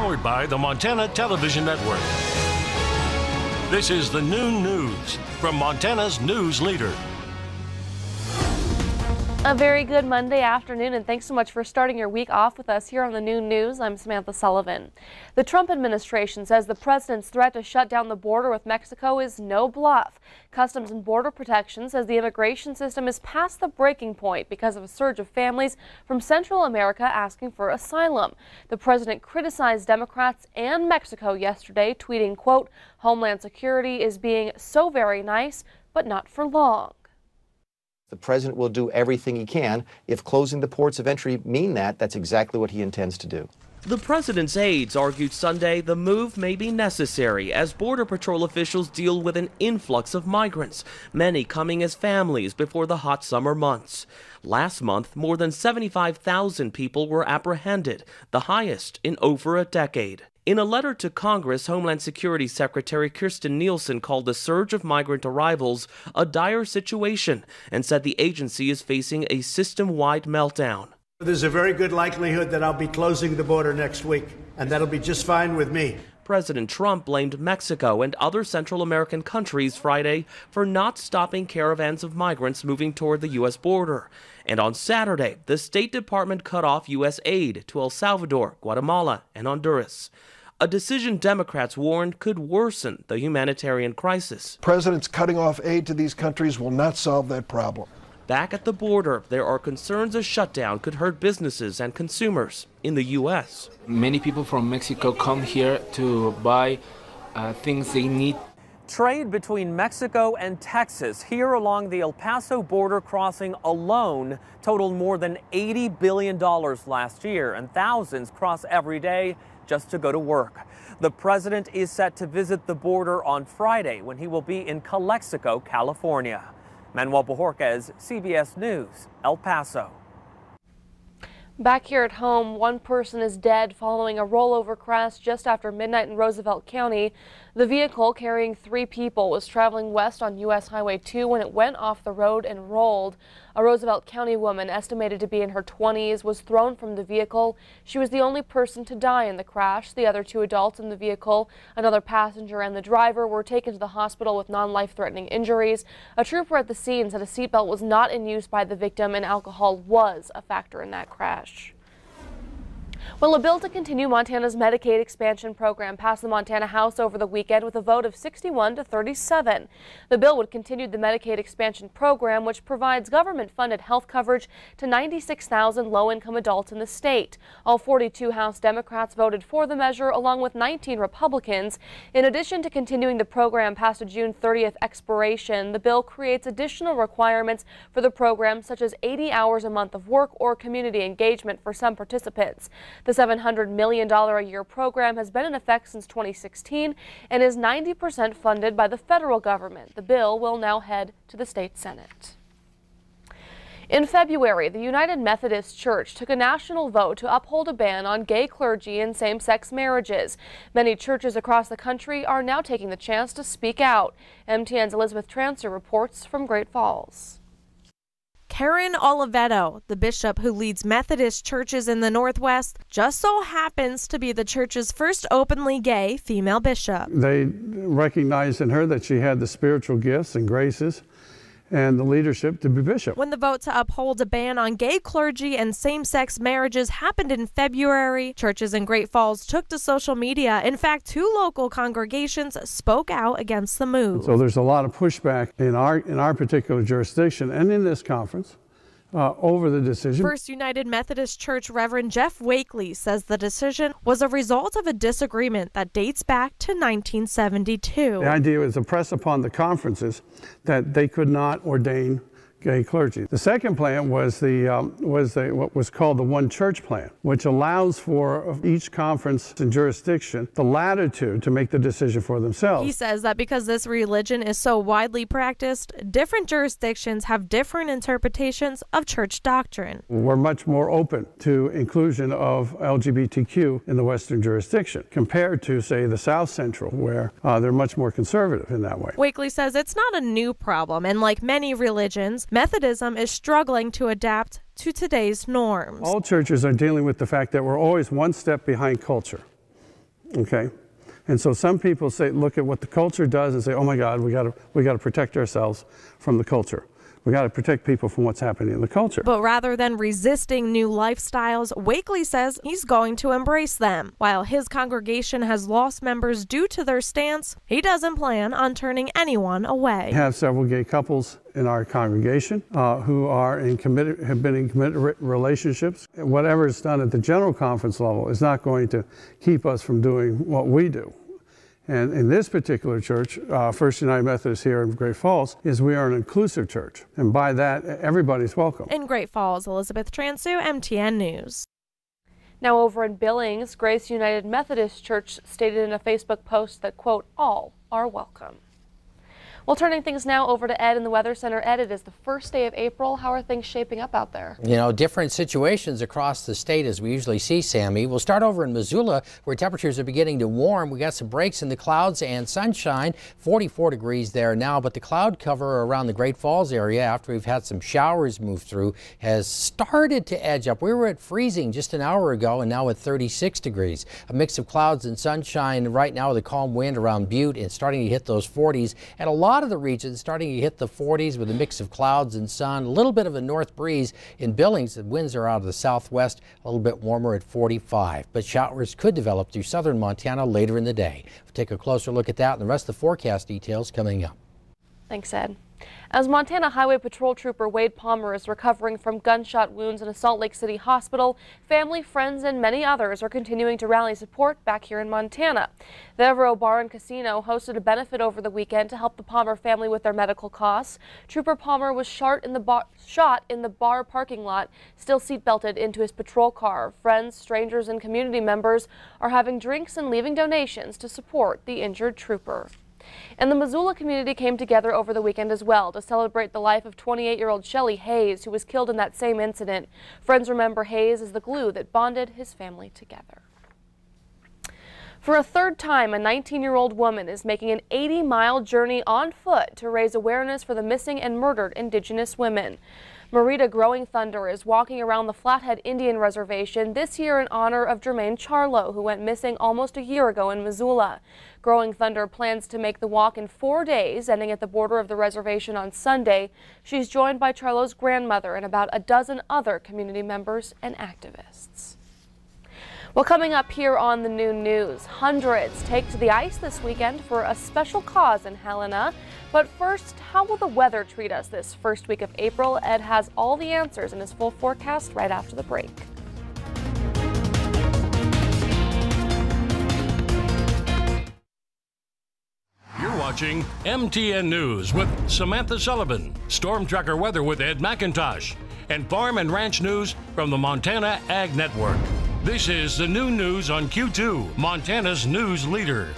Powered by the Montana Television Network. This is the Noon News from Montana's news leader. A very good Monday afternoon, and thanks so much for starting your week off with us here on the Noon News. I'm Samantha Sullivan. The Trump administration says the president's threat to shut down the border with Mexico is no bluff. Customs and Border Protection says the immigration system is past the breaking point because of a surge of families from Central America asking for asylum. The president criticized Democrats and Mexico yesterday, tweeting, quote, "Homeland Security is being so very nice, but not for long." The president will do everything he can. If closing the ports of entry mean that, that's exactly what he intends to do. The president's aides argued Sunday the move may be necessary as Border Patrol officials deal with an influx of migrants, many coming as families before the hot summer months. Last month, more than 75,000 people were apprehended, the highest in over a decade. In a letter to Congress, Homeland Security Secretary Kirstjen Nielsen called the surge of migrant arrivals a dire situation and said the agency is facing a system-wide meltdown. There's a very good likelihood that I'll be closing the border next week, and that'll be just fine with me. President Trump blamed Mexico and other Central American countries Friday for not stopping caravans of migrants moving toward the U.S. border. And on Saturday, the State Department cut off U.S. aid to El Salvador, Guatemala, and Honduras. A decision Democrats warned could worsen the humanitarian crisis. Presidents cutting off aid to these countries will not solve that problem. Back at the border, there are concerns a shutdown could hurt businesses and consumers in the U.S. Many people from Mexico come here to buy things they need. Trade between Mexico and Texas here along the El Paso border crossing alone totaled more than $80 billion last year, and thousands cross every day just to go to work. The president is set to visit the border on Friday when he will be in Calexico, California. Manuel Bojorquez, CBS News, El Paso. Back here at home, one person is dead following a rollover crash just after midnight in Roosevelt County. The vehicle carrying 3 people was traveling west on U.S. Highway 2 when it went off the road and rolled. A Roosevelt County woman, estimated to be in her 20s, was thrown from the vehicle. She was the only person to die in the crash. The other 2 adults in the vehicle, another passenger and the driver, were taken to the hospital with non-life-threatening injuries. A trooper at the scene said a seatbelt was not in use by the victim and alcohol was a factor in that crash. Well, a bill to continue Montana's Medicaid expansion program passed the Montana House over the weekend with a vote of 61 to 37. The bill would continue the Medicaid expansion program, which provides government-funded health coverage to 96,000 low-income adults in the state. All 42 House Democrats voted for the measure, along with 19 Republicans. In addition to continuing the program past a June 30th expiration, the bill creates additional requirements for the program, such as 80 hours a month of work or community engagement for some participants. The $700 million a year program has been in effect since 2016 and is 90% funded by the federal government. The bill will now head to the state Senate. In February, the United Methodist Church took a national vote to uphold a ban on gay clergy and same-sex marriages. Many churches across the country are now taking the chance to speak out. MTN's Elizabeth Transer reports from Great Falls. Karen Oliveto, the bishop who leads Methodist churches in the Northwest, just so happens to be the church's first openly gay female bishop. They recognized in her that she had the spiritual gifts and graces and the leadership to be bishop. When the vote to uphold a ban on gay clergy and same-sex marriages happened in February, churches in Great Falls took to social media. In fact, 2 local congregations spoke out against the move. So there's a lot of pushback in our particular jurisdiction and in this conference over the decision. First United Methodist Church Reverend Jeff Wakely says the decision was a result of a disagreement that dates back to 1972. The idea was to press upon the conferences that they could not ordain gay clergy. The second plan was what was called the One Church Plan, which allows for each conference and jurisdiction the latitude to make the decision for themselves. He says that because this religion is so widely practiced, different jurisdictions have different interpretations of church doctrine. We're much more open to inclusion of LGBTQ in the Western jurisdiction compared to, say, the South Central, where they're much more conservative in that way. Wakely says it's not a new problem, and like many religions, Methodism is struggling to adapt to today's norms. All churches are dealing with the fact that we're always one step behind culture. Okay? And so some people say, look at what the culture does and say, oh my God, we got to protect ourselves from the culture. We got to protect people from what's happening in the culture. But rather than resisting new lifestyles, Wakely says he's going to embrace them. While his congregation has lost members due to their stance, he doesn't plan on turning anyone away. We have several gay couples in our congregation who have been in committed relationships. Whatever is done at the general conference level is not going to keep us from doing what we do. And in this particular church, First United Methodist here in Great Falls, we are an inclusive church. And by that, everybody's welcome. In Great Falls, Elizabeth Transu, MTN News. Now over in Billings, Grace United Methodist Church stated in a Facebook post that, quote, all are welcome. Well, turning things now over to Ed in the Weather Center. Ed, it is the first day of April. How are things shaping up out there? You know, different situations across the state as we usually see, Sammy. We'll start over in Missoula, where temperatures are beginning to warm. We got some breaks in the clouds and sunshine, 44 degrees there now, but the cloud cover around the Great Falls area, after we've had some showers move through, has started to edge up. We were at freezing just an hour ago and now at 36 degrees. A mix of clouds and sunshine right now with a calm wind around Butte and starting to hit those 40s. And a lot of the regions starting to hit the 40s with a mix of clouds and sun, a little bit of a north breeze. In Billings, the winds are out of the southwest, a little bit warmer at 45, but showers could develop through southern Montana later in the day. We'll take a closer look at that and the rest of the forecast details coming up. Thanks, Ed. As Montana Highway Patrol Trooper Wade Palmer is recovering from gunshot wounds in a Salt Lake City hospital, family, friends, and many others are continuing to rally support back here in Montana. The Evero Bar and Casino hosted a benefit over the weekend to help the Palmer family with their medical costs. Trooper Palmer was shot in the bar parking lot, still seatbelted into his patrol car. Friends, strangers, and community members are having drinks and leaving donations to support the injured trooper. And the Missoula community came together over the weekend as well to celebrate the life of 28-year-old Shelly Hayes, who was killed in that same incident. Friends remember Hayes as the glue that bonded his family together. For a third time, a 19-year-old woman is making an 80-mile journey on foot to raise awareness for the missing and murdered Indigenous women. Marita Growing Thunder is walking around the Flathead Indian Reservation this year in honor of Jermaine Charlo, who went missing almost a year ago in Missoula. Growing Thunder plans to make the walk in 4 days, ending at the border of the reservation on Sunday. She's joined by Charlo's grandmother and about a dozen other community members and activists. Well, coming up here on the Noon News, hundreds take to the ice this weekend for a special cause in Helena. But first, how will the weather treat us this first week of April? Ed has all the answers in his full forecast right after the break. You're watching MTN News with Samantha Sullivan, Storm Tracker Weather with Ed McIntosh, and Farm and Ranch News from the Montana Ag Network. This is the Noon News on Q2, Montana's news leader.